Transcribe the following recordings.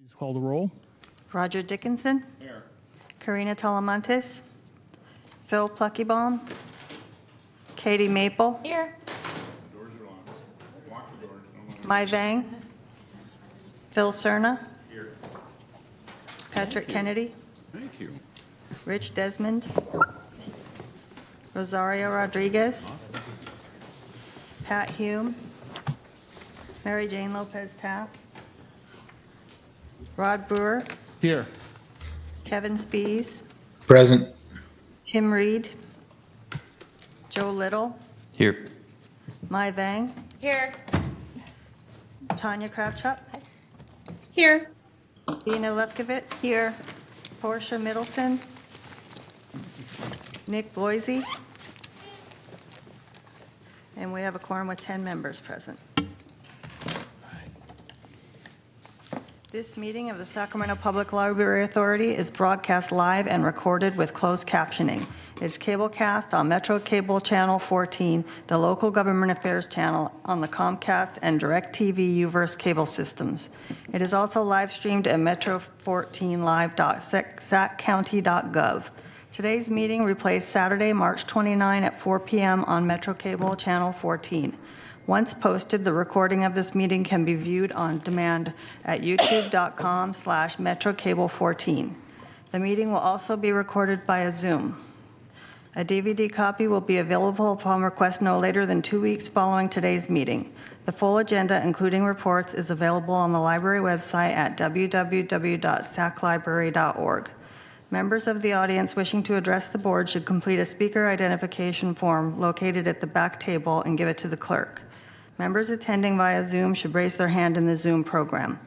Please call the roll. Roger Dickinson. Here. Karina Talamantes. Phil Pluckybaum. Katie Maple. Here. Doors are locked. Lock the doors. No one. Mai Vang. Phil Cerna. Here. Patrick Kennedy. Thank you. Rich Desmond. Rosario Rodriguez. Pat Hume. Mary Jane Lopez Taft. Rod Brewer. Here. Kevin Spees. Present. Tim Reed. Joe Little. Here. Mai Vang. Here. Tanya Kravchuk. Here. Dina Lefkowitz. Here. Portia Middleton. Nick Bloisey. And we have a quorum with 10 members present. This meeting of the Sacramento Public Library Authority is broadcast live and recorded with closed captioning. It's cablecast on Metro Cable Channel 14, the Local Government Affairs channel on the Comcast and DirecTV UVerse cable systems. It is also live streamed at metro14live.saccounty.gov. Today's meeting replaced Saturday, March 29 at 4 p.m. on Metro Cable Channel 14. Once posted, the recording of this meeting can be viewed on demand at youtube.com/metrocable14. The meeting will also be recorded via Zoom. A DVD copy will be available upon request no later than 2 weeks following today's meeting. The full agenda, including reports, is available on the library website at www.saclibrary.org. Members of the audience wishing to address the board should complete a speaker identification form located at the back table and give it to the clerk. Members attending via Zoom should raise their hand in the Zoom program.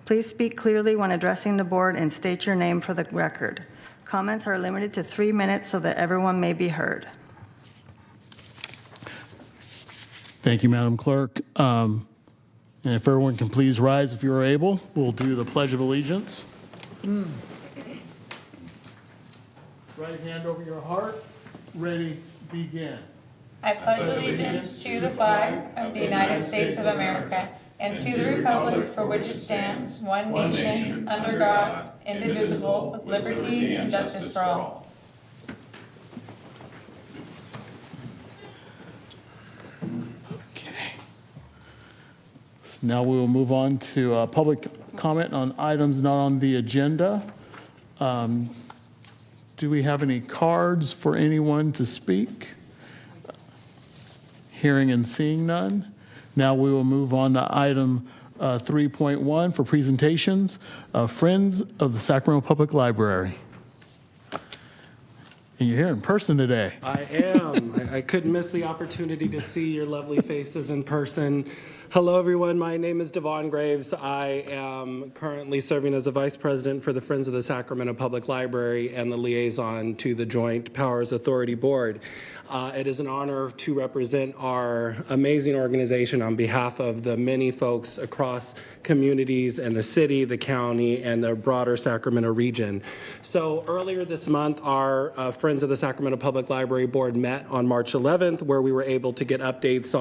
Please speak clearly when addressing the board and state your name for the record. Comments are limited to 3 minutes so that everyone may be heard. Thank you, Madam Clerk. And if everyone can please rise if you're able, we'll do the Pledge of Allegiance. Right hand over your heart. Ready, begin. I pledge allegiance to the flag of the United States of America and to the republic for which it stands, one nation, under God, indivisible, with liberty and justice for all. Okay. So now we will move on to public comment on items not on the agenda. Do we have any cards for anyone to speak? Hearing and seeing none. Now we will move on to item 3.1 for presentations. Friends of the Sacramento Public Library. And you're here in person today. I am. I couldn't miss the opportunity to see your lovely faces in person. Hello, everyone. My name is Devon Graves. I am currently serving as the Vice President for the Friends of the Sacramento Public Library and the liaison to the Joint Powers Authority Board. It is an honor to represent our amazing organization on behalf of the many folks across communities and the city, the county, and the broader Sacramento region. So earlier this month, our Friends of the Sacramento Public Library Board met on March 11th, where we were able to get updates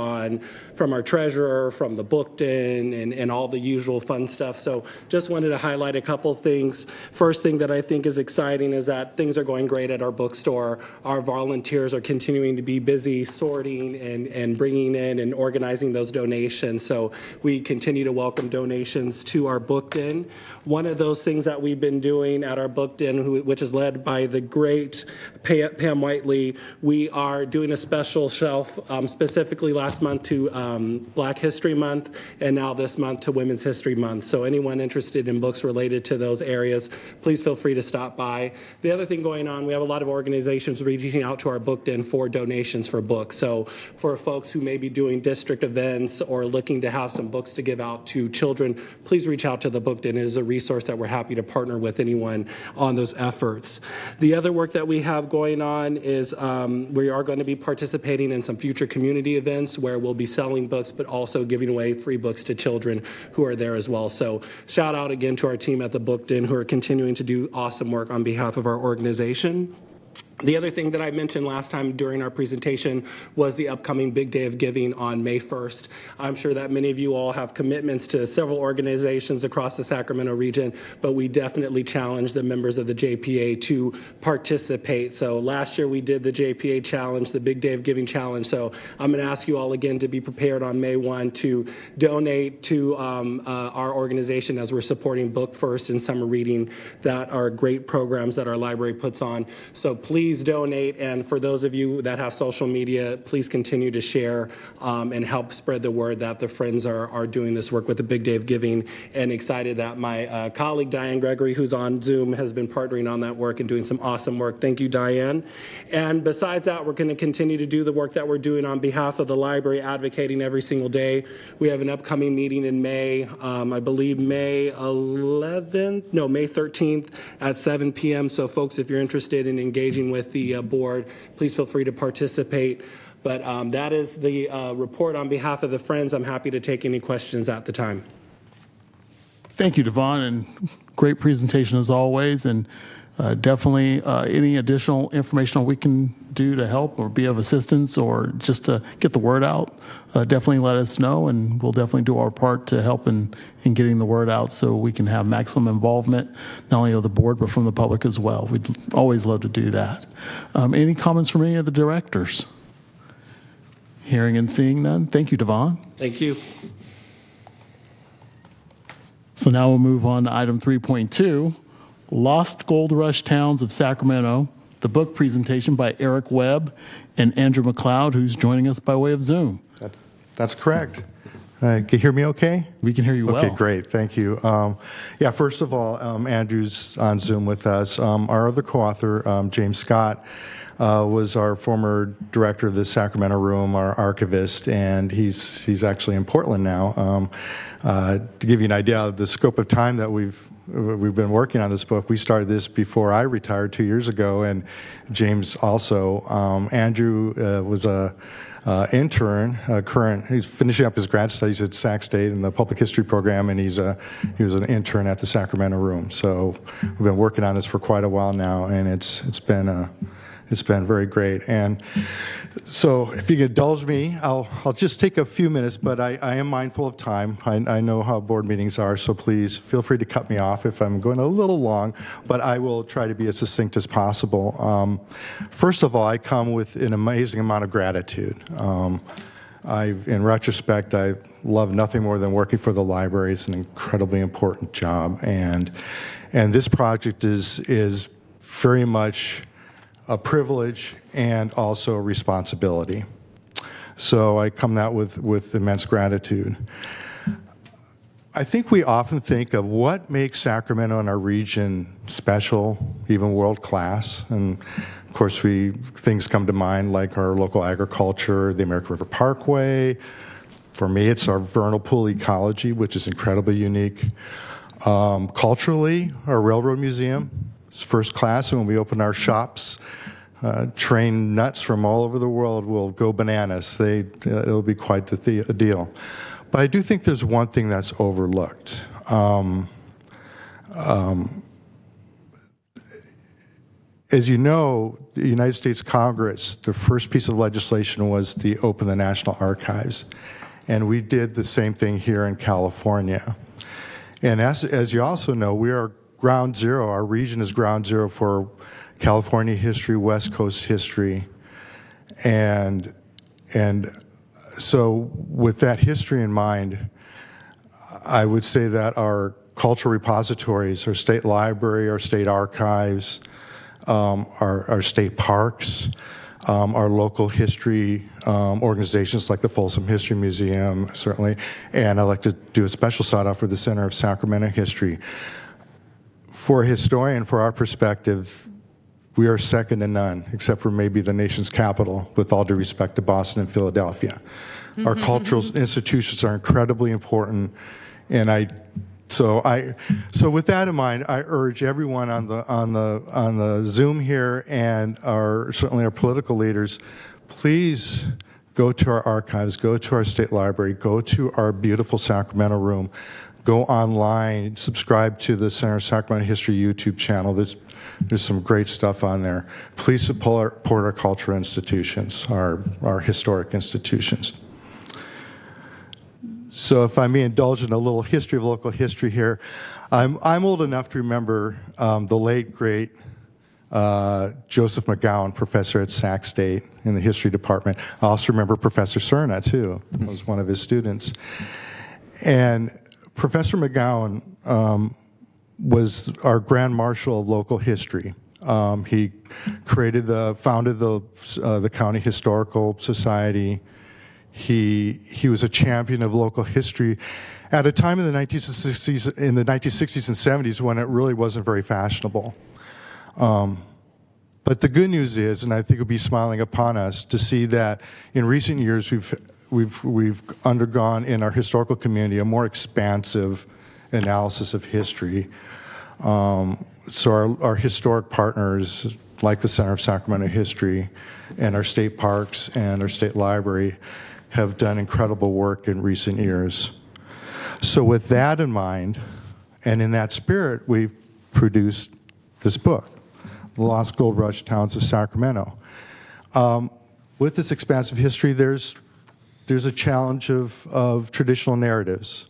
from our treasurer, from the book den, and all the usual fun stuff. So just wanted to highlight a couple things. First thing that I think is exciting is that things are going great at our bookstore. Our volunteers are continuing to be busy sorting and bringing in and organizing those donations. So we continue to welcome donations to our book den. One of those things that we've been doing at our book den, which is led by the great Pam Whiteley, we are doing a special shelf specifically last month to Black History Month, and now this month to Women's History Month. So anyone interested in books related to those areas, please feel free to stop by. The other thing going on, we have a lot of organizations reaching out to our book den for donations for books. So for folks who may be doing district events or looking to have some books to give out to children, please reach out to the book den. It is a resource that we're happy to partner with anyone on those efforts. The other work that we have going on is we are going to be participating in some future community events where we'll be selling books, but also giving away free books to children who are there as well. So shout out again to our team at the book den who are continuing to do awesome work on behalf of our organization. The other thing that I mentioned last time during our presentation was the upcoming Big Day of Giving on May 1st. I'm sure that many of you all have commitments to several organizations across the Sacramento region, but we definitely challenge the members of the JPA to participate. So last year we did the JPA Challenge, the Big Day of Giving Challenge. So I'm going to ask you all again to be prepared on May 1 to donate to our organization as we're supporting Book First and Summer Reading that are great programs that our library puts on. So please donate, and for those of you that have social media, please continue to share and help spread the word that the Friends are doing this work with the Big Day of Giving, and excited that my colleague Diane Gregory, who's on Zoom, has been partnering on that work and doing some awesome work. Thank you, Diane. And besides that, we're going to continue to do the work that we're doing on behalf of the library, advocating every single day. We have an upcoming meeting in May, I believe May 13th at 7 p.m. So folks, if you're interested in engaging with the board, please feel free to participate. But that is the report on behalf of the Friends. I'm happy to take any questions at the time. Thank you, Devon, and great presentation as always. And definitely any additional information we can do to help or be of assistance or just to get the word out, definitely let us know, and we'll definitely do our part to help in getting the word out so we can have maximum involvement, not only of the board, but from the public as well. We'd always love to do that. Any comments from any of the directors? Hearing and seeing none. Thank you, Devon. Thank you. So now we'll move on to item 3.2, Lost Gold Rush Towns of Sacramento, the book presentation by Eric Webb and Andrew McLeod, who's joining us by way of Zoom. That's correct. Can you hear me okay? We can hear you well. Okay, great. Thank you. First of all, Andrew's on Zoom with us. Our other co-author, James Scott, was our former director of the Sacramento Room, our archivist, and he's actually in Portland now. To give you an idea of the scope of time that we've been working on this book, we started this before I retired 2 years ago, and James also. Andrew was a intern, he's finishing up his grad studies at Sac State in the public history program, and he was an intern at the Sacramento Room. So we've been working on this for quite a while now, and it's been very great. And so if you could indulge me, I'll just take a few minutes, but I am mindful of time. I know how board meetings are, so please feel free to cut me off if I'm going a little long, but I will try to be as succinct as possible. First of all, I come with an amazing amount of gratitude. In retrospect, I love nothing more than working for the library. It's an incredibly important job, and this project is very much a privilege and also a responsibility. So I come that with immense gratitude. I think we often think of what makes Sacramento and our region special, even world-class. And of course, things come to mind like our local agriculture, the American River Parkway. For me, it's our vernal pool ecology, which is incredibly unique. Culturally, our railroad museum. It's first class, and when we open our shops, trained nuts from all over the world will go bananas. It'll be quite a deal. But I do think there's one thing that's overlooked. As you know, the United States Congress, the first piece of legislation was to open the National Archives. And we did the same thing here in California. And as you also know, we are ground zero. Our region is ground zero for California history, West Coast history. And so with that history in mind, I would say that our cultural repositories, our state library, our state archives, our state parks, our local history organizations like the Folsom History Museum, certainly, and I'd like to do a special shout-out for the Center of Sacramento History. For a historian, for our perspective, we are second to none, except for maybe the nation's capital, with all due respect to Boston and Philadelphia. Our cultural institutions are incredibly important, and so with that in mind, I urge everyone on the Zoom here and certainly our political leaders, please go to our archives, go to our state library, go to our beautiful Sacramento Room. go online, subscribe to the Center of Sacramento History YouTube channel. There's some great stuff on there. Please support our cultural institutions, our historic institutions. So if I may indulge in a little history of local history here, I'm old enough to remember the late, great Joseph McGowan, professor at Sac State in the history department. I also remember Professor Cerna, too. I was one of his students. And Professor McGowan was our grand marshal of local history. He founded the County Historical Society. He was a champion of local history at a time in the 1960s and 70s when it really wasn't very fashionable. But the good news is, and I think it'll be smiling upon us to see that in recent years we've undergone in our historical community a more expansive analysis of history. So our historic partners, like the Center of Sacramento History and our state parks and our state library, have done incredible work in recent years. So with that in mind, and in that spirit, we've produced this book, The Lost Gold Rush Towns of Sacramento. With this expansive history, there's a challenge of traditional narratives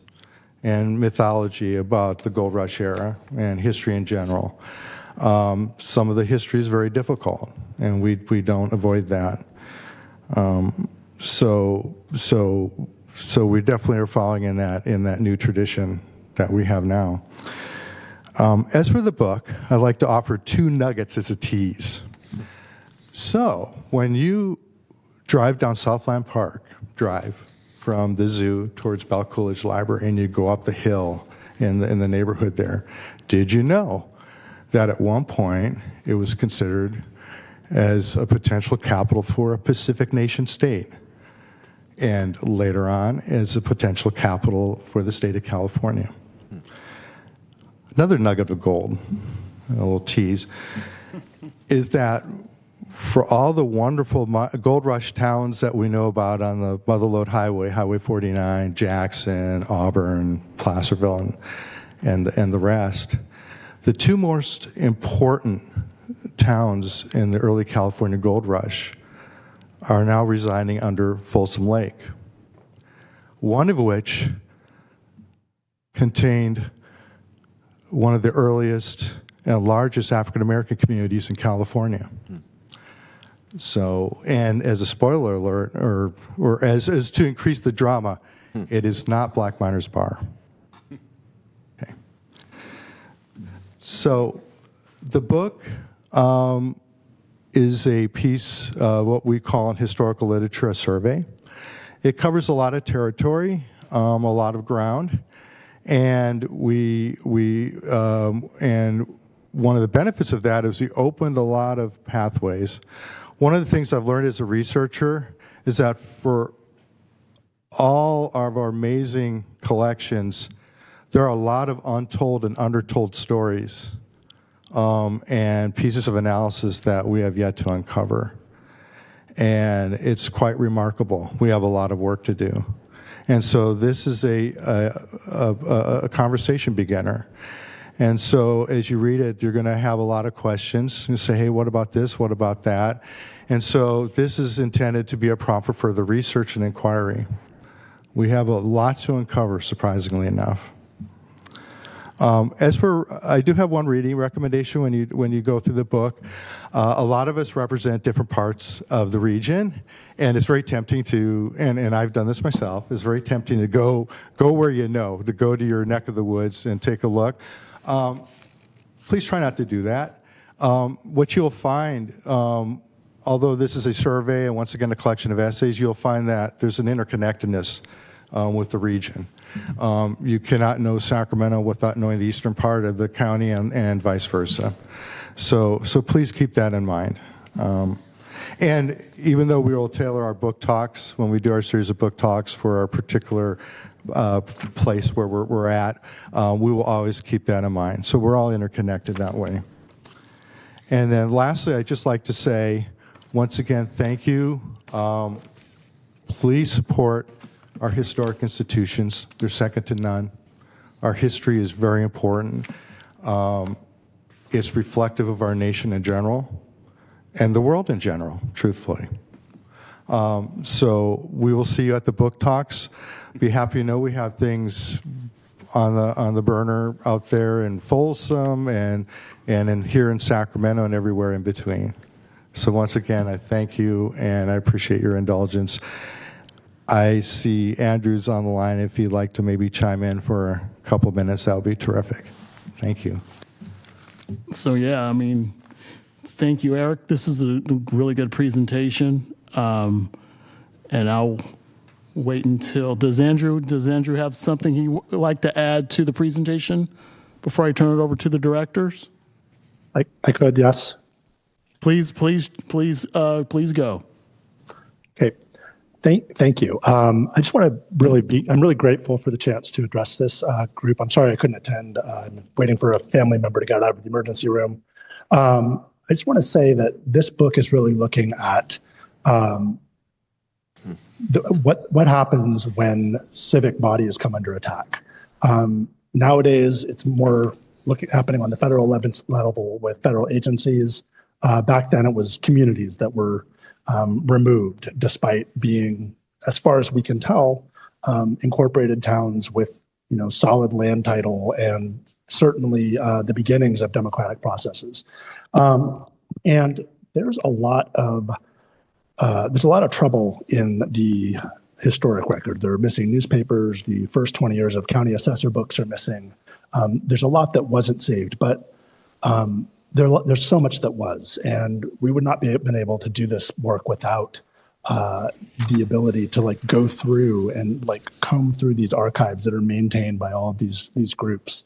and mythology about the Gold Rush era and history in general. Some of the history is very difficult, and we don't avoid that. So we definitely are following in that new tradition that we have now. As for the book, I'd like to offer 2 nuggets as a tease. So when you drive down Southland Park Drive from the zoo towards Bell Coolidge Library and you go up the hill in the neighborhood there, did you know that at one point it was considered as a potential capital for a Pacific nation state, and later on as a potential capital for the state of California? Another nugget of gold, a little tease, is that for all the wonderful gold rush towns that we know about on the Mother Lode Highway, Highway 49, Jackson, Auburn, Placerville, and the rest, the 2 most important towns in the early California gold rush are now residing under Folsom Lake, one of which contained one of the earliest and largest African American communities in California. So, and as a spoiler alert, or as to increase the drama, it is not Black Miners Bar. Okay. So, the book is a piece of what we call in historical literature a survey. It covers a lot of territory, a lot of ground, and and one of the benefits of that is we opened a lot of pathways. One of the things I've learned as a researcher is that for all of our amazing collections, there are a lot of untold and undertold stories and pieces of analysis that we have yet to uncover. And it's quite remarkable. We have a lot of work to do. And so this is a conversation beginner. And so as you read it, you're going to have a lot of questions. You say, hey, what about this? What about that? And so this is intended to be a prompt for further research and inquiry. We have a lot to uncover, surprisingly enough. I do have one reading recommendation when you go through the book. A lot of us represent different parts of the region, and it's very tempting to, and I've done this myself, it's very tempting to go where you know, to go to your neck of the woods and take a look. Please try not to do that. What you'll find, although this is a survey and once again a collection of essays, you'll find that there's an interconnectedness with the region. You cannot know Sacramento without knowing the eastern part of the county and vice versa. So please keep that in mind. And even though we will tailor our book talks, when we do our series of book talks for our particular place where we're at, we will always keep that in mind. So we're all interconnected that way. And then lastly, I'd just like to say, once again, thank you. Please support our historic institutions. They're second to none. Our history is very important. It's reflective of our nation in general and the world in general, truthfully. So we will see you at the book talks. Be happy to know we have things on the burner out there in Folsom and here in Sacramento and everywhere in between. So once again, I thank you and I appreciate your indulgence. I see Andrew's on the line. If you'd like to maybe chime in for a couple of minutes, that would be terrific. Thank you. So yeah, I mean, thank you, Eric. This is a really good presentation, and I'll wait until. Does Andrew have something he would like to add to the presentation before I turn it over to the directors? I could, yes. Please go. Okay. Thank you. I just want to I'm really grateful for the chance to address this group. I'm sorry I couldn't attend. I'm waiting for a family member to get out of the emergency room. I just want to say that this book is really looking at what happens when civic bodies come under attack. Nowadays, it's more happening on the federal level with federal agencies. Back then, it was communities that were removed, despite being, as far as we can tell, incorporated towns with solid land title and certainly the beginnings of democratic processes. And there's a lot of trouble in the historic record. There are missing newspapers. The first 20 years of county assessor books are missing. There's a lot that wasn't saved, but there's so much that was, and we would not been able to do this work without the ability to go through and comb through these archives that are maintained by all of these groups,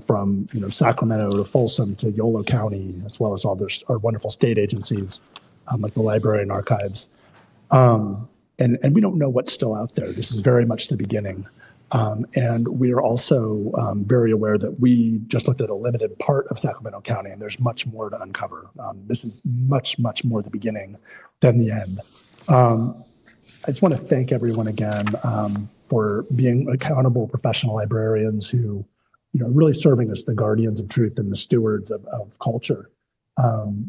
from Sacramento to Folsom to Yolo County, as well as all our wonderful state agencies like the library and archives. And we don't know what's still out there. This is very much the beginning. And we are also very aware that we just looked at a limited part of Sacramento County, and there's much more to uncover. This is much, much more the beginning than the end. I just want to thank everyone again for being accountable professional librarians who, really serving as the guardians of truth and the stewards of culture.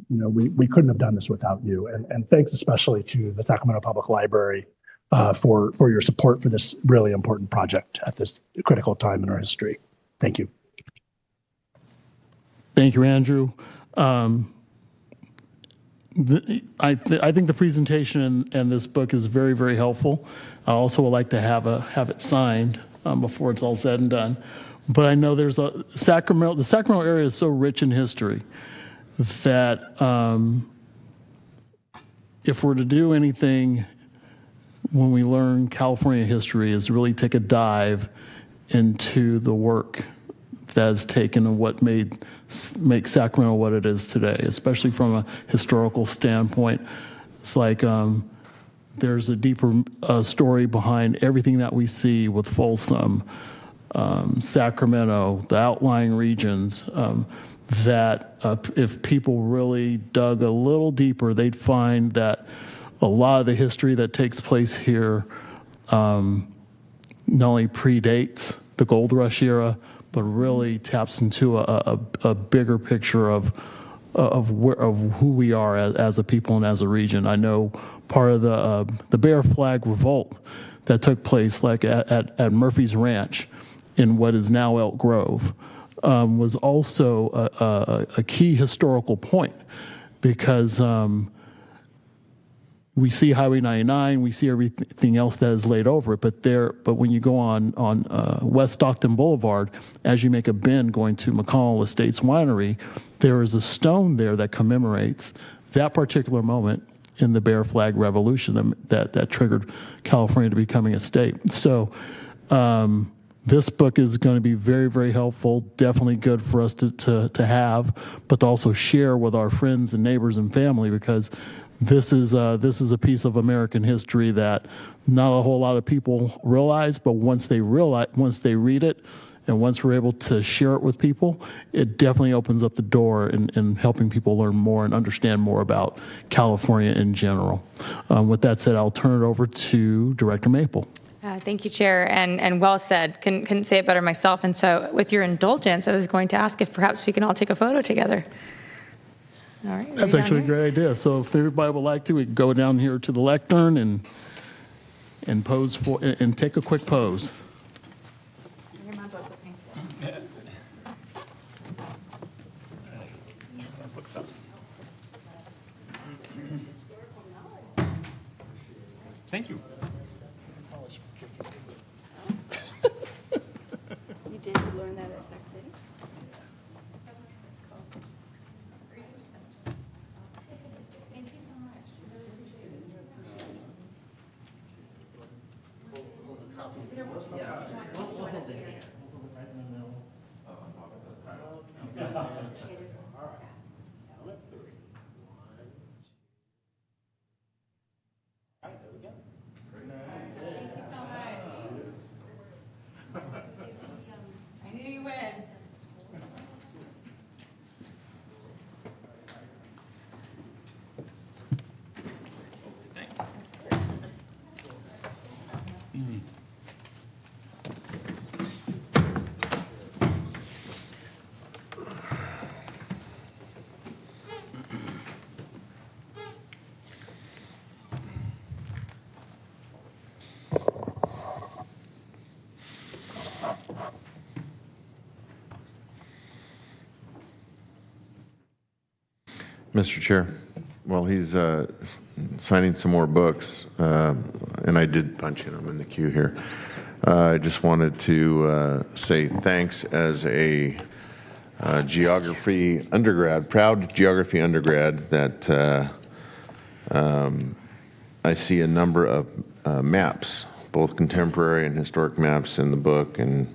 We couldn't have done this without you. And thanks especially to the Sacramento Public Library for your support for this really important project at this critical time in our history. Thank you. Thank you, Andrew. I think the presentation in this book is very, very helpful. I also would like to have it signed before it's all said and done. But I know there's the Sacramento area is so rich in history that if we're to do anything when we learn California history is really take a dive into the work that has taken and what make Sacramento what it is today, especially from a historical standpoint. It's like there's a deeper story behind everything that we see with Folsom, Sacramento, the outlying regions, that if people really dug a little deeper, they'd find that a lot of the history that takes place here not only predates the gold rush era, but really taps into a bigger picture of who we are as a people and as a region. I know part of the Bear Flag Revolt that took place at Murphy's Ranch in what is now Elk Grove was also a key historical point because we see Highway 99, we see everything else that is laid over it, but when you go on West Stockton Boulevard, as you make a bend going to McConnell Estates Winery, there is a stone there that commemorates that particular moment in the Bear Flag Revolution that triggered California to becoming a state. So this book is going to be very, very helpful, definitely good for us to have, but to also share with our friends and neighbors and family, because this is a piece of American history that not a whole lot of people realize, but once they read it, and once we're able to share it with people, it definitely opens up the door in helping people learn more and understand more about California in general. With that said, I'll turn it over to Director Maple. Thank you, Chair, and well said. Couldn't say it better myself. And so, with your indulgence, I was going to ask if perhaps we can all take a photo together. All right. That's actually a great idea. So if everybody would like to, we can go down here to the lectern and pose for and take a quick pose. Thank you. You did learn that at Sac City? Thank you so much. Thank you so much. I knew you would. Thanks. Mr. Chair, while he's signing some more books, and I did punch in them in the queue here, I just wanted to say thanks as a geography undergrad, proud geography undergrad, that I see a number of maps, both contemporary and historic maps in the book, and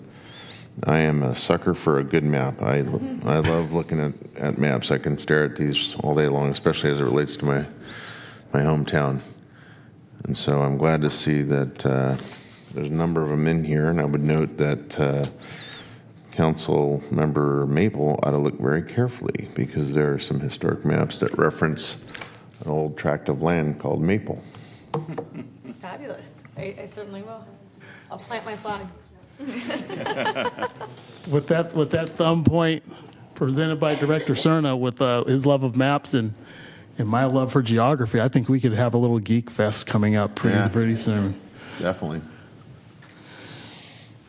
I am a sucker for a good map. I love looking at maps. I can stare at these all day long, especially as it relates to my hometown. And so I'm glad to see that there's a number of them in here, and I would note that Council Member Maple ought to look very carefully, because there are some historic maps that reference an old tract of land called Maple. Fabulous. I certainly will. I'll plant my flag. With that thumb point presented by Director Cerna with his love of maps and my love for geography, I think we could have a little geek fest coming up pretty soon. Definitely.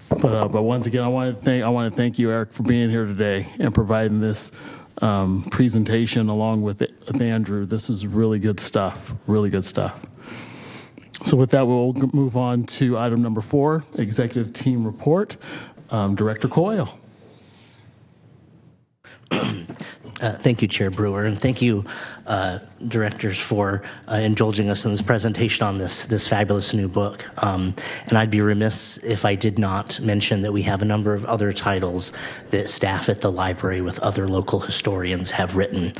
But once again, I want to thank you, Eric, for being here today and providing this presentation along with Andrew. This is really good stuff. Really good stuff. So with that, we'll move on to item number 4, Executive Team Report. Director Coyle. Thank you, Chair Brewer, and thank you, directors, for indulging us in this presentation on this fabulous new book. And I'd be remiss if I did not mention that we have a number of other titles that staff at the library with other local historians have written,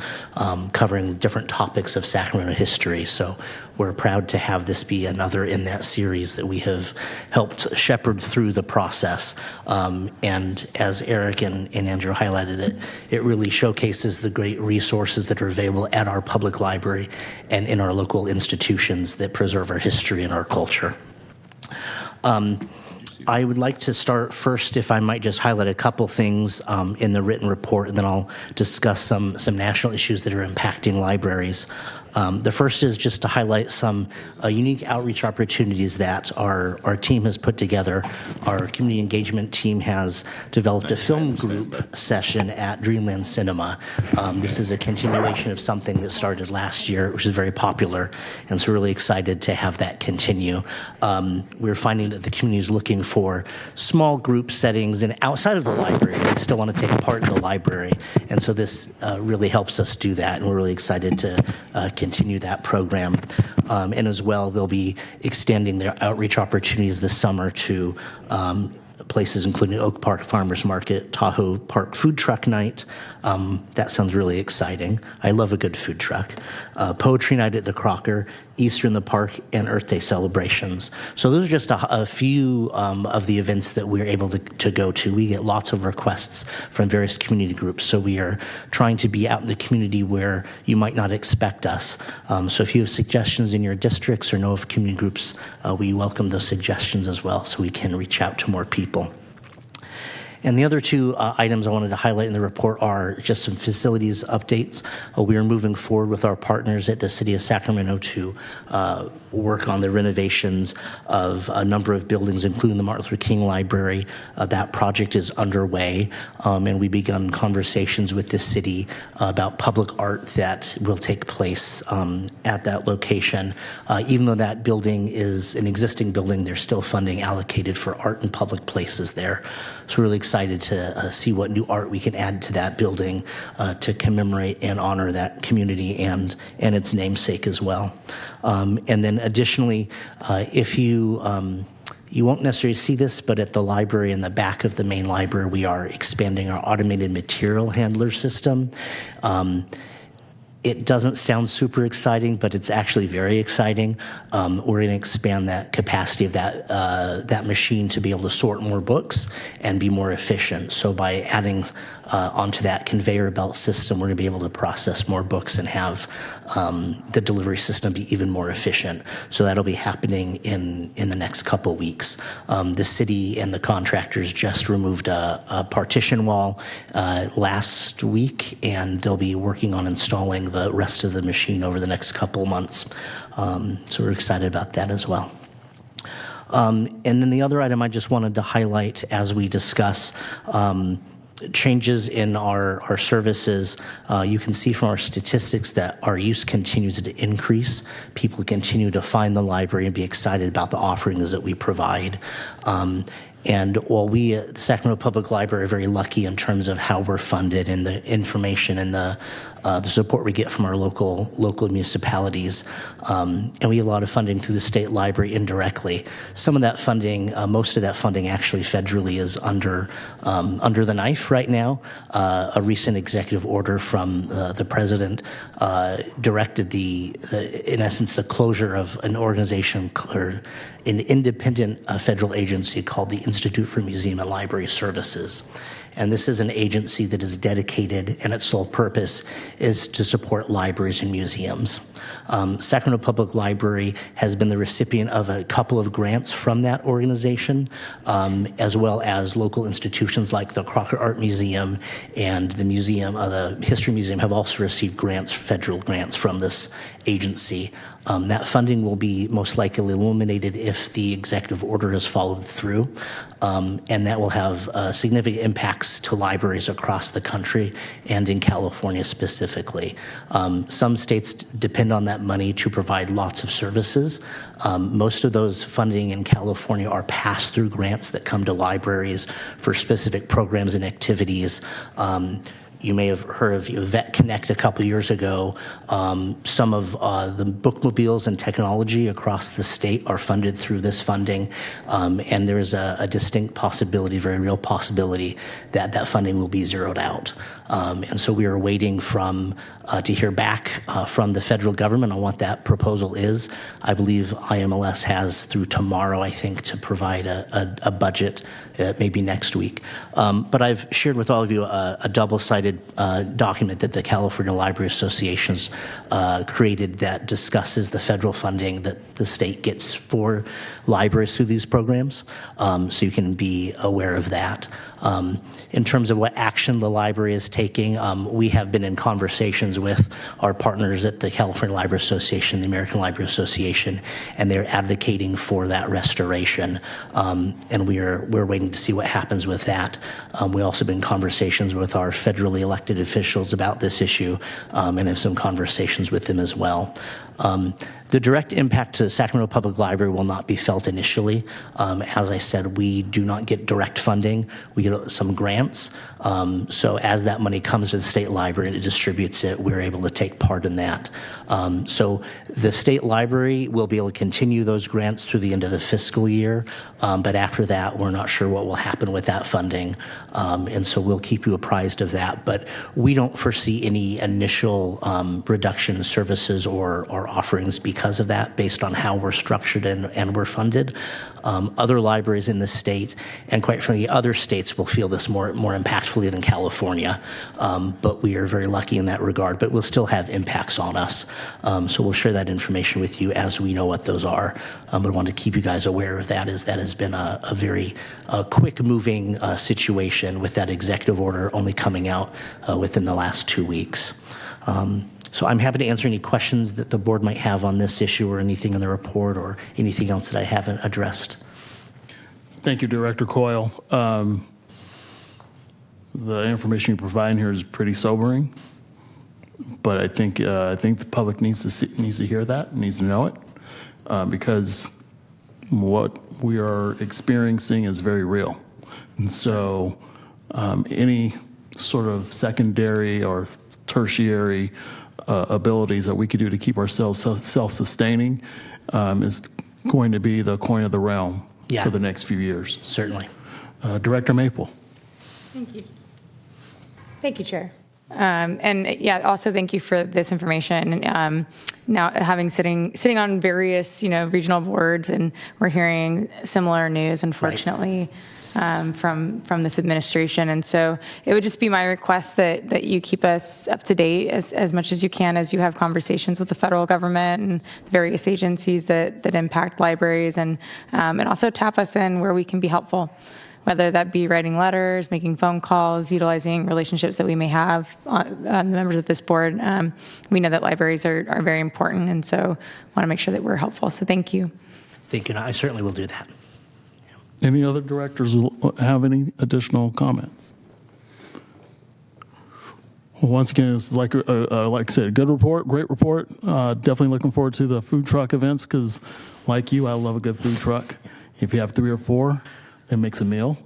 covering different topics of Sacramento history. So we're proud to have this be another in that series that we have helped shepherd through the process. And as Eric and Andrew highlighted it really showcases the great resources that are available at our public library and in our local institutions that preserve our history and our culture. I would like to start first, if I might just highlight a couple things in the written report, and then I'll discuss some national issues that are impacting libraries. The first is just to highlight some unique outreach opportunities that our team has put together. Our community engagement team has developed a film group session at Dreamland Cinema. This is a continuation of something that started last year, which is very popular, and so really excited to have that continue. We're finding that the community is looking for small group settings and outside of the library. They still want to take part in the library, and so this really helps us do that, and we're really excited to continue that program. And as well, they'll be extending their outreach opportunities this summer to places including Oak Park Farmers Market, Tahoe Park Food Truck Night. That sounds really exciting. I love a good food truck. Poetry Night at the Crocker, Easter in the Park, and Earth Day celebrations. So those are just a few of the events that we're able to go to. We get lots of requests from various community groups, so we are trying to be out in the community where you might not expect us. So if you have suggestions in your districts or know of community groups, we welcome those suggestions as well so we can reach out to more people. And the other two items I wanted to highlight in the report are just some facilities updates. We are moving forward with our partners at the City of Sacramento to work on the renovations of a number of buildings, including the Martin Luther King Library. That project is underway, and we begun conversations with the city about public art that will take place at that location. Even though that building is an existing building, there's still funding allocated for art in public places there. So we're really excited to see what new art we can add to that building to commemorate and honor that community and its namesake as well. And then additionally, if you won't necessarily see this, but at the library, in the back of the main library, we are expanding our automated material handler system. It doesn't sound super exciting, but it's actually very exciting. We're going to expand that capacity of that machine to be able to sort more books and be more efficient. So by adding onto that conveyor belt system, we're going to be able to process more books and have the delivery system be even more efficient. So that'll be happening in the next couple weeks. The city and the contractors just removed a partition wall last week, and they'll be working on installing the rest of the machine over the next couple months. So we're excited about that as well. And then the other item I just wanted to highlight as we discuss changes in our services. You can see from our statistics that our use continues to increase. People continue to find the library and be excited about the offerings that we provide. And while we at the Sacramento Public Library are very lucky in terms of how we're funded and the information and the support we get from our local municipalities, and we get a lot of funding through the state library indirectly. Some of that funding, most of that funding actually federally is under the knife right now. A recent executive order from the president directed in essence, the closure of an organization or an independent federal agency called the Institute for Museum and Library Services. And this is an agency that is dedicated, and its sole purpose is to support libraries and museums. Sacramento Public Library has been the recipient of a couple of grants from that organization, as well as local institutions like the Crocker Art Museum and the History Museum have also received federal grants from this agency. That funding will be most likely eliminated if the executive order is followed through, and that will have significant impacts to libraries across the country and in California specifically. Some states depend on that money to provide lots of services. Most of those funding in California are pass-through grants that come to libraries for specific programs and activities. You may have heard of Vet Connect a couple years ago. Some of the bookmobiles and technology across the state are funded through this funding, and there's a distinct possibility, very real possibility, that funding will be zeroed out. And so we are waiting to hear back from the federal government on what that proposal is. I believe IMLS has through tomorrow, I think, to provide a budget, maybe next week. But I've shared with all of you a double-sided document that the California Library Association's created that discusses the federal funding that the state gets for libraries through these programs, so you can be aware of that. In terms of what action the library is taking, we have been in conversations with our partners at the California Library Association, the American Library Association, and they're advocating for that restoration. And we're waiting to see what happens with that. We also been in conversations with our federally elected officials about this issue, and have some conversations with them as well. The direct impact to the Sacramento Public Library will not be felt initially. As I said, we do not get direct funding. We get some grants. So as that money comes to the state library and it distributes it, we're able to take part in that. So the state library will be able to continue those grants through the end of the fiscal year. But after that, we're not sure what will happen with that funding. And so we'll keep you apprised of that. But we don't foresee any initial reduction in services or more offerings because of that, based on how we're structured and we're funded. Other libraries in the state, and quite frankly, other states will feel this more impactfully than California. But we are very lucky in that regard, but we'll still have impacts on us. So we'll share that information with you as we know what those are. But I want to keep you guys aware of that, as that has been a very quick-moving situation with that executive order only coming out within the last 2 weeks. So I'm happy to answer any questions that the board might have on this issue or anything in the report or anything else that I haven't addressed. Thank you, Director Coyle. The information you provide here is pretty sobering, but I think the public needs to hear that, needs to know it, because what we are experiencing is very real, and so any sort of secondary or tertiary abilities that we could do to keep ourselves self-sustaining is going to be the coin of the realm for the next few years. Certainly. Director Maple. Thank you. Thank you, Chair. And yeah, also thank you for this information. Now, having sitting on various regional boards, and we're hearing similar news, unfortunately. From this administration. And so it would just be my request that you keep us up to date as much as you can, as you have conversations with the federal government and the various agencies that impact libraries, and also tap us in where we can be helpful, whether that be writing letters, making phone calls, utilizing relationships that we may have, the members of this board. We know that libraries are very important, and so want to make sure that we're helpful. So thank you. Thank you. I certainly will do that. Any other directors have any additional comments? Well, once again, it's like I said, good report, great report. Definitely looking forward to the food truck events, because like you, I love a good food truck. If you have 3 or 4, it makes a meal.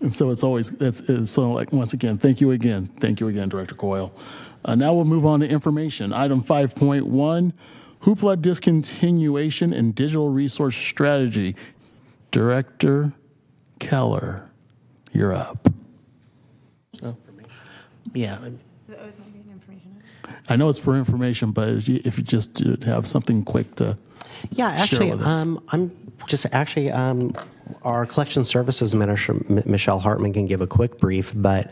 And so it's so like, once again, thank you again, Director Coyle. Now we'll move on to information. Item 5.1, Hoopla discontinuation and digital resource strategy. Director Keller, you're up. Yeah. I know it's for information, but if you just have something quick to share with us. I'm just actually, our collection services manager, Michelle Hartman, can give a quick brief, but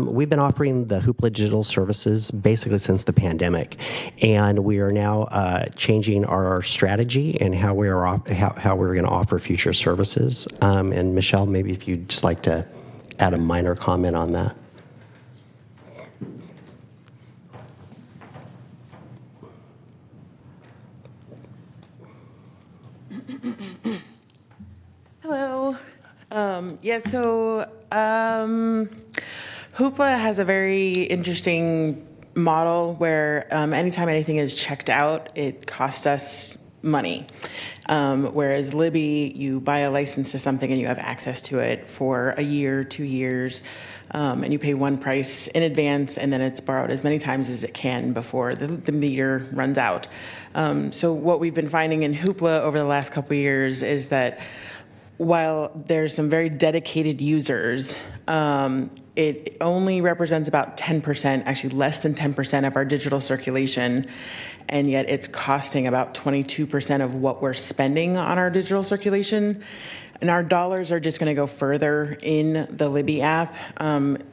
we've been offering the Hoopla digital services basically since the pandemic, and we are now changing our strategy and how we're going to offer future services. And Michelle, maybe if you'd just like to add a minor comment on that. Hello. Hoopla has a very interesting model where anytime anything is checked out, it costs us money. Whereas Libby, you buy a license to something and you have access to it for a year, 2 years, and you pay one price in advance, and then it's borrowed as many times as it can before the meter runs out. So what we've been finding in Hoopla over the last couple of years is that while there's some very dedicated users, it only represents about 10%, actually less than 10% of our digital circulation, and yet it's costing about 22% of what we're spending on our digital circulation. And our dollars are just going to go further in the Libby app.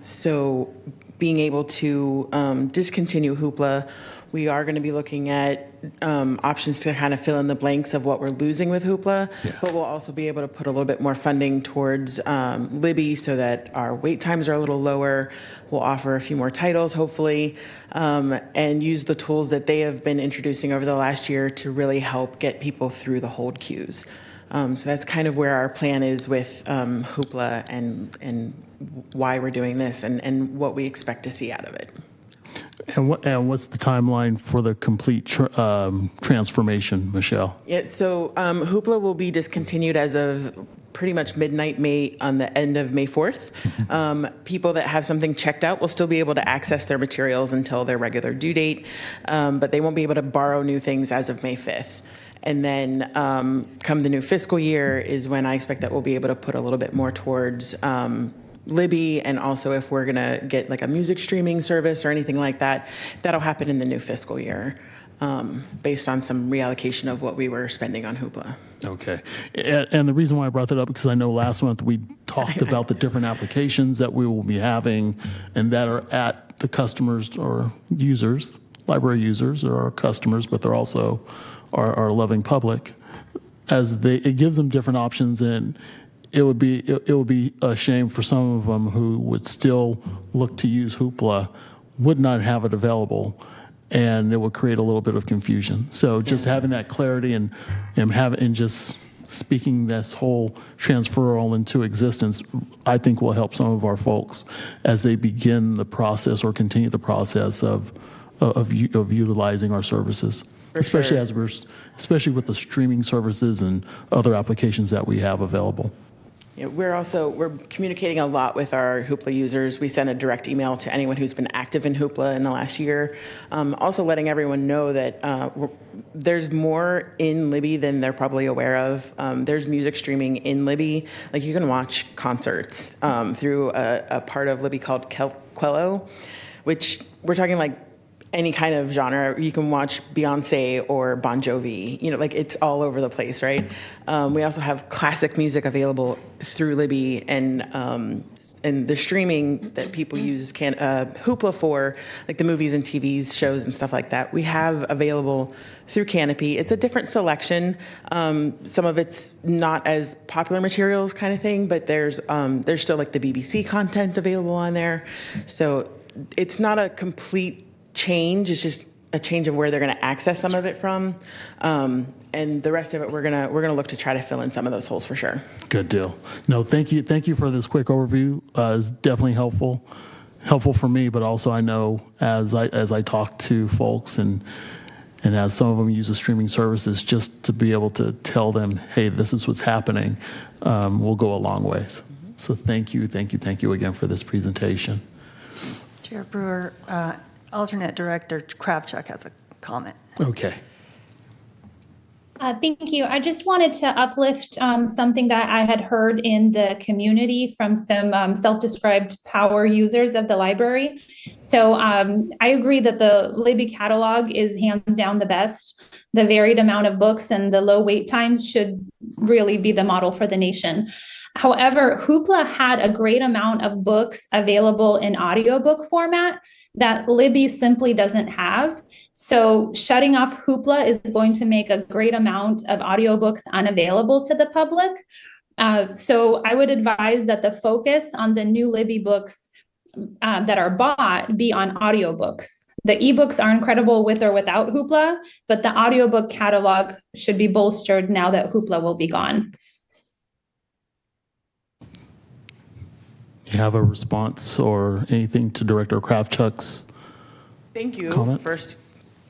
So being able to discontinue Hoopla, we are going to be looking at options to kind of fill in the blanks of what we're losing with Hoopla, but we'll also be able to put a little bit more funding towards Libby so that our wait times are a little lower. We'll offer a few more titles, hopefully, and use the tools that they have been introducing over the last year to really help get people through the hold queues. So that's kind of where our plan is with Hoopla and why we're doing this and what we expect to see out of it. And what's the timeline for the complete transformation, Michelle? Yeah, so Hoopla will be discontinued as of pretty much midnight May on the end of May 4th. People that have something checked out will still be able to access their materials until their regular due date, but they won't be able to borrow new things as of May 5th. And then come the new fiscal year is when I expect that we'll be able to put a little bit more towards Libby, and also if we're going to get like a music streaming service or anything like that, that'll happen in the new fiscal year. based on some reallocation of what we were spending on Hoopla. Okay. And the reason why I brought that up, because I know last month we talked about the different applications that we will be having and that are at the customers or users, library users or our customers, but they're also our loving public. It gives them different options, and it would be a shame for some of them who would still look to use Hoopla, would not have it available, and it would create a little bit of confusion. So just having that clarity and just speaking this whole transferal into existence, I think will help some of our folks as they begin the process or continue the process of utilizing our services. Especially especially with the streaming services and other applications that we have available. Yeah, we're communicating a lot with our Hoopla users. We send a direct email to anyone who's been active in Hoopla in the last year. Also letting everyone know that there's more in Libby than they're probably aware of. There's music streaming in Libby. Like you can watch concerts through a part of Libby called Quello, which we're talking like any kind of genre. You can watch Beyonce or Bon Jovi, like it's all over the place, right? We also have classic music available through Libby, and the streaming that people use Hoopla for, like the movies and TVs shows and stuff like that, we have available through Canopy. It's a different selection. Some of it's not as popular materials kind of thing, but there's still like the BBC content available on there. So it's not a complete change. It's just a change of where they're going to access some of it from, and the rest of it we're gonna look to try to fill in some of those holes for sure. Good deal. No, thank you for this quick overview. It's definitely helpful for me, but also I know as I talk to folks and as some of them use the streaming services, just to be able to tell them, hey, this is what's happening, will go a long ways. So thank you again for this presentation. Chair Brewer, Alternate Director Kravchuk has a comment. Okay. Thank you. I just wanted to uplift something that I had heard in the community from some self-described power users of the library. So I agree that the Libby catalog is hands down the best. The varied amount of books and the low wait times should really be the model for the nation. However, Hoopla had a great amount of books available in audiobook format that Libby simply doesn't have. So shutting off Hoopla is going to make a great amount of audiobooks unavailable to the public. So I would advise that the focus on the new Libby books that are bought be on audiobooks. The ebooks are incredible with or without Hoopla, but the audiobook catalog should be bolstered now that Hoopla will be gone. You have a response or anything to Director Kravchuk's Thank you. comments? First,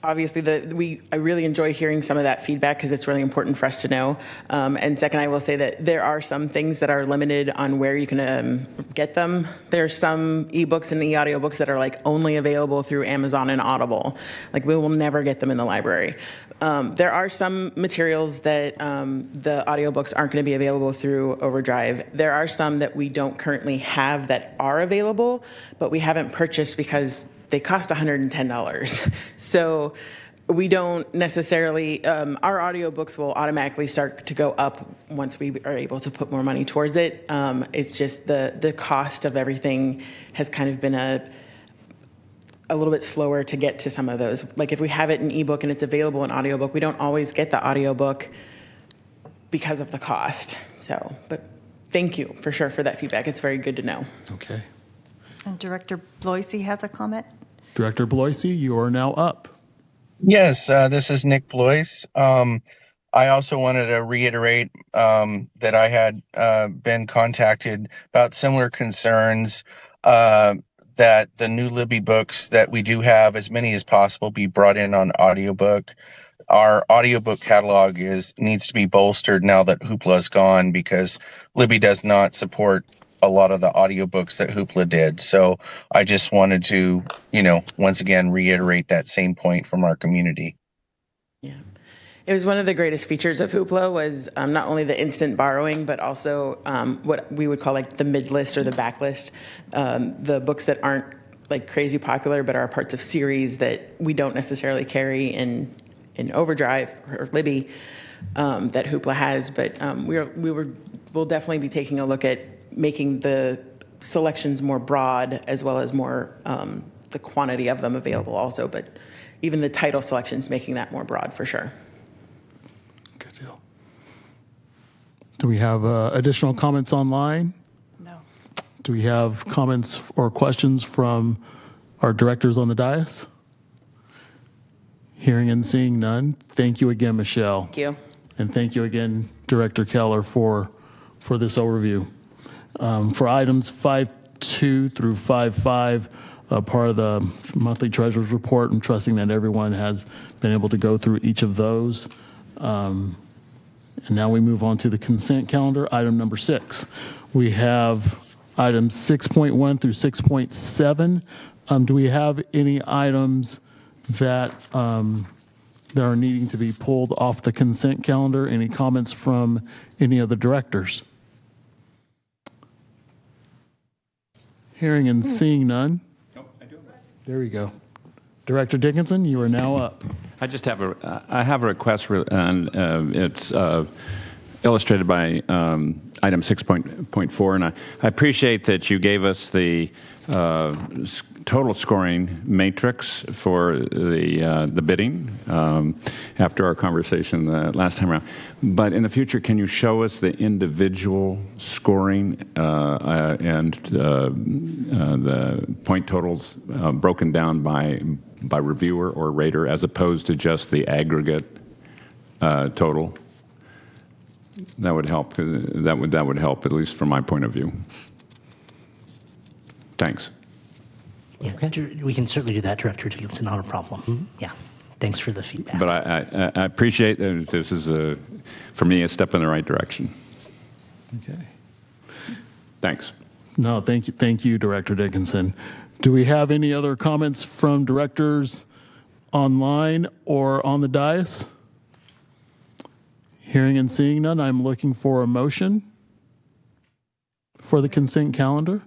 obviously, I really enjoy hearing some of that feedback because it's really important for us to know. And second, I will say that there are some things that are limited on where you can get them. There's some ebooks and e-audiobooks that are like only available through Amazon and Audible. Like we will never get them in the library. There are some materials that the audiobooks aren't going to be available through Overdrive. There are some that we don't currently have that are available, but we haven't purchased because they cost $110. So we don't necessarily, our audiobooks will automatically start to go up once we are able to put more money towards it. It's just the cost of everything has kind of been a little bit slower to get to some of those. Like if we have it in ebook and it's available in audiobook, we don't always get the audiobook because of the cost. So, but thank you for sure for that feedback. It's very good to know. Okay. And Director Bloisey has a comment. Director Bloisey, you are now up. Yes, this is Nick Blois. I also wanted to reiterate that I had been contacted about similar concerns, that the new Libby books that we do have, as many as possible, be brought in on audiobook. Our audiobook catalog needs to be bolstered now that Hoopla is gone, because Libby does not support a lot of the audiobooks that Hoopla did. So I just wanted to, once again, reiterate that same point from our community. Yeah. It was one of the greatest features of Hoopla was not only the instant borrowing, but also what we would call like the mid list or the backlist, the books that aren't like crazy popular, but are parts of series that we don't necessarily carry in Overdrive or Libby that Hoopla has. But we'll definitely be taking a look at making the selections more broad, as well as more the quantity of them available also. But even the title selections, making that more broad for sure. Good deal. Do we have additional comments online? No. Do we have comments or questions from our directors on the dais? Hearing and seeing none. Thank you again, Michelle. Thank you. And thank you again, Director Keller, for this overview. For items 5.2 through 5.5, part of the monthly treasurer's report, I'm trusting that everyone has been able to go through each of those. And now we move on to the consent calendar, item number 6. We have items 6.1 through 6.7. Do we have any items that that are needing to be pulled off the consent calendar? Any comments from any of the directors? Hearing and seeing none. Nope, I do. There we go. Director Dickinson, you are now up. I just have a request, and it's illustrated by item 6.4, and I appreciate that you gave us the total scoring matrix for the bidding after our conversation the last time around. But in the future, can you show us the individual scoring and the point totals broken down by reviewer or rater, as opposed to just the aggregate total? That would help. That would help, at least from my point of view. Thanks. Yeah, we can certainly do that, Director Dickinson, not a problem. Yeah, thanks for the feedback. But I appreciate that this is, for me, a step in the right direction. Okay. Thanks. No, thank you, Director Dickinson. Do we have any other comments from directors online or on the dais? Hearing and seeing none, I'm looking for a motion for the consent calendar.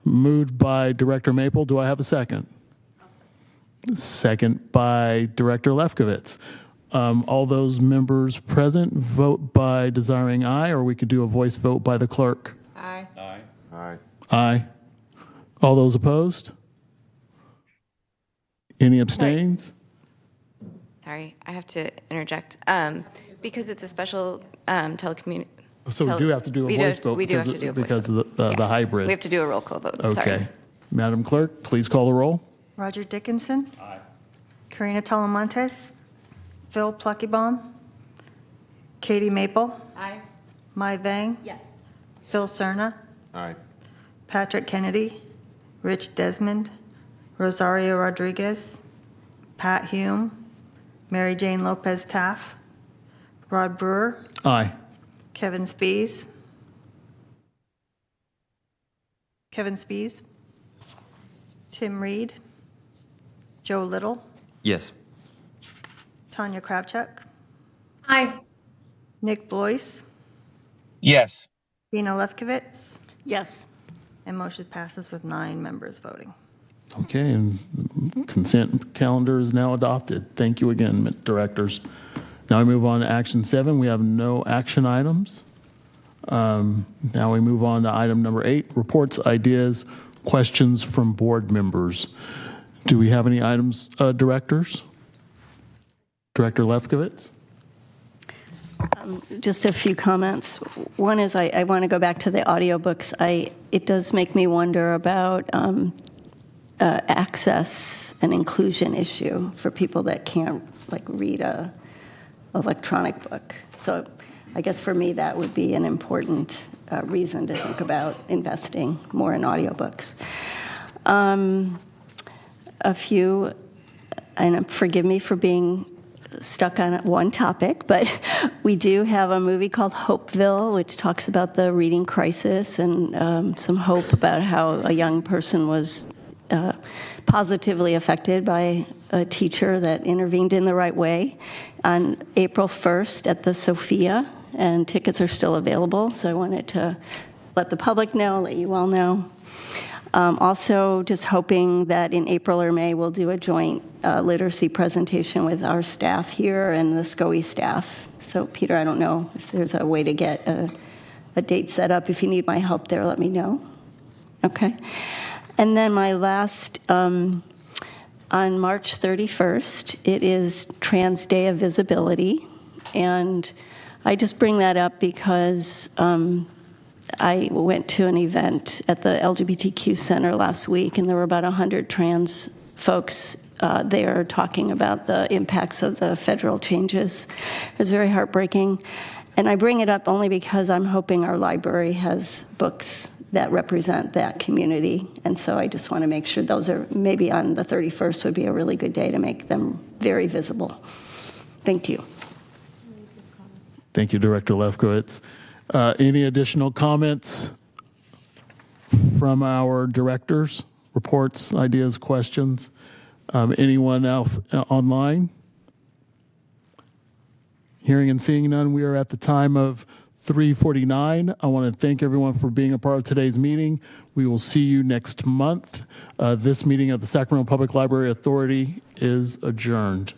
Moved by Director Maple. Do I have a second? Second by Director Lefkowitz. All those members present vote by desiring aye, or we could do a voice vote by the clerk. Aye. Aye. Aye. Aye. All those opposed? Any abstains? Sorry, I have to interject. Because it's a special telecommunication. So we do have to do a voice vote We do have to do a voice because vote. of the hybrid. We have to do a roll call vote. Okay. Sorry. Madam Clerk, please call the roll. Roger Dickinson. Aye. Karina Talamontes. Phil Pluckybaum. Katie Maple. Aye. Mai Vang. Yes. Phil Cerna. Aye. Patrick Kennedy. Rich Desmond. Rosario Rodriguez. Pat Hume. Mary Jane Lopez Taff. Rod Brewer. Aye. Kevin Spees. Kevin Spees. Tim Reed. Joe Little. Yes. Tanya Kravchuk. Aye. Nick Blois. Yes. Bina Lefkowitz. Yes. And motion passes with 9 members voting. Okay, and the consent calendar is now adopted. Thank you again, directors. Now we move on to action 7. We have no action items. Now we move on to item number 8, reports, ideas, questions from board members. Do we have any items, directors? Director Lefkowitz? Just a few comments. One is I want to go back to the audiobooks. It does make me wonder about access and inclusion issue for people that can't read a electronic book. So I guess for me that would be an important reason to think about investing more in audiobooks. A few, and forgive me for being stuck on one topic, but we do have a movie called Hopeville, which talks about the reading crisis and some hope about how a young person was positively affected by a teacher that intervened in the right way, on April 1st at the Sophia, and tickets are still available, so I wanted to let the public know, let you all know. Also, just hoping that in April or May, we'll do a joint literacy presentation with our staff here and the SCOE staff. So, Peter, I don't know if there's a way to get a date set up. If you need my help there, let me know. Okay. And then my last, on March 31st, it is Trans Day of Visibility. And I just bring that up because I went to an event at the LGBTQ Center last week, and there were about 100 trans folks there talking about the impacts of the federal changes. It was very heartbreaking. And I bring it up only because I'm hoping our library has books that represent that community. And so I just want to make sure those are, maybe on the 31st would be a really good day to make them very visible. Thank you. Thank you, Director Lefkowitz. Any additional comments from our directors, reports, ideas, questions? Anyone else online? Hearing and seeing none, we are at the time of 3:49. I want to thank everyone for being a part of today's meeting. We will see you next month. This meeting of the Sacramento Public Library Authority is adjourned.